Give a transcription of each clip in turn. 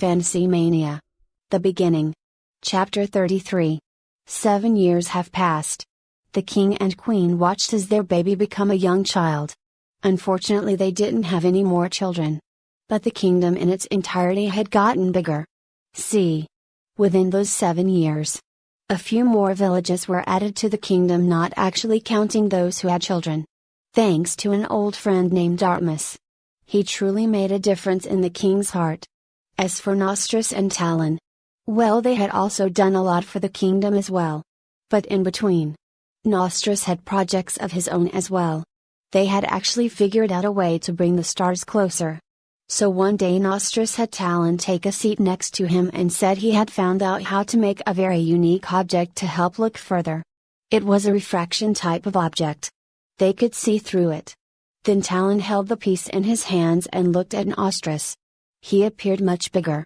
Fantasy Mania. The Beginning. Chapter 33. 7 years have passed. The king and queen watched as their baby become a young child. Unfortunately, they didn't have any more children. But the kingdom in its entirety had gotten bigger. See. Within those 7 years, a few more villages were added to the kingdom, not actually counting those who had children. Thanks to an old friend named Artemis. He truly made a difference in the king's heart. As for Nostrus and Talon, well, they had also done a lot for the kingdom as well. But in between, Nostrus had projects of his own as well. They had actually figured out a way to bring the stars closer. So one day Nostrus had Talon take a seat next to him and said he had found out how to make a very unique object to help look further. It was a refraction type of object. They could see through it. Then Talon held the piece in his hands and looked at Nostrus. He appeared much bigger.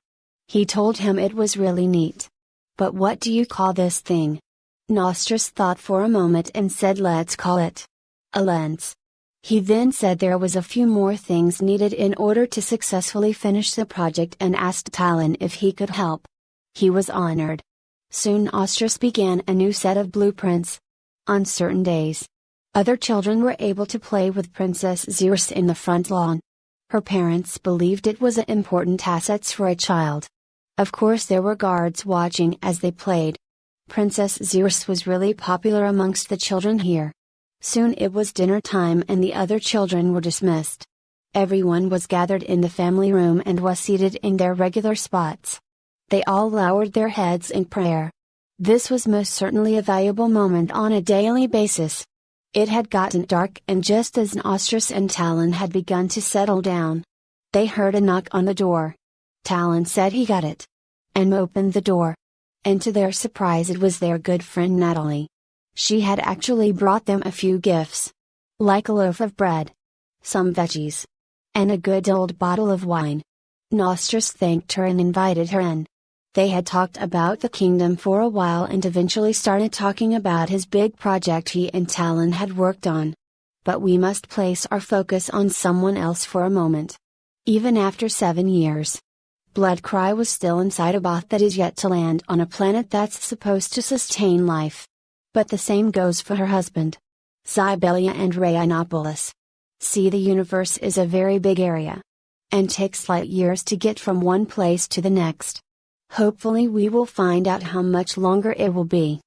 He told him it was really neat. But what do you call this thing? Nostrus thought for a moment and said, let's call it a lens. He then said there was a few more things needed in order to successfully finish the project and asked Talon if he could help. He was honored. Soon Nostrus began a new set of blueprints. On certain days, other children were able to play with Princess Zeus in the front lawn. Her parents believed it was an important asset for a child. Of course, there were guards watching as they played. Princess Zeus was really popular amongst the children here. Soon it was dinner time and the other children were dismissed. Everyone was gathered in the family room and was seated in their regular spots. They all lowered their heads in prayer. This was most certainly a valuable moment on a daily basis. It had gotten dark, and just as Nostrus and Talon had begun to settle down, they heard a knock on the door. Talon said he got it, and opened the door. And to their surprise, it was their good friend Natalie. She had actually brought them a few gifts. Like a loaf of bread, some veggies, and a good old bottle of wine. Nostrus thanked her and invited her in. They had talked about the kingdom for a while and eventually started talking about his big project he and Talon had worked on. But we must place our focus on someone else for a moment. Even after 7 years, Bloodcry was still inside a bot that is yet to land on a planet that's supposed to sustain life. But the same goes for her husband, Zybelia and Rhinopolis. See, the universe is a very big area, and takes light years to get from one place to the next. Hopefully we will find out how much longer it will be.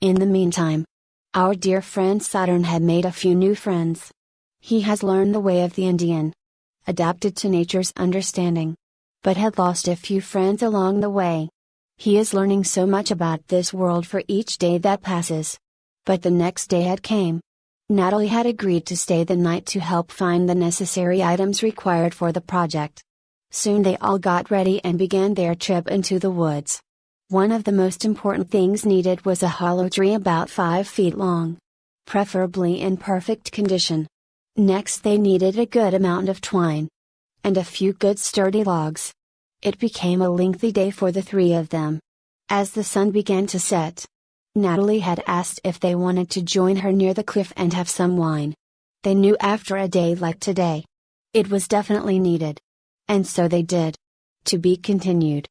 In the meantime, our dear friend Saturn had made a few new friends. He has learned the way of the Indian, adapted to nature's understanding, but had lost a few friends along the way. He is learning so much about this world for each day that passes. But the next day had came. Natalie had agreed to stay the night to help find the necessary items required for the project. Soon they all got ready and began their trip into the woods. One of the most important things needed was a hollow tree about 5 feet long, preferably in perfect condition. Next they needed a good amount of twine, and a few good sturdy logs. It became a lengthy day for the three of them. As the sun began to set, Natalie had asked if they wanted to join her near the cliff and have some wine. They knew after a day like today, it was definitely needed. And so they did. To be continued.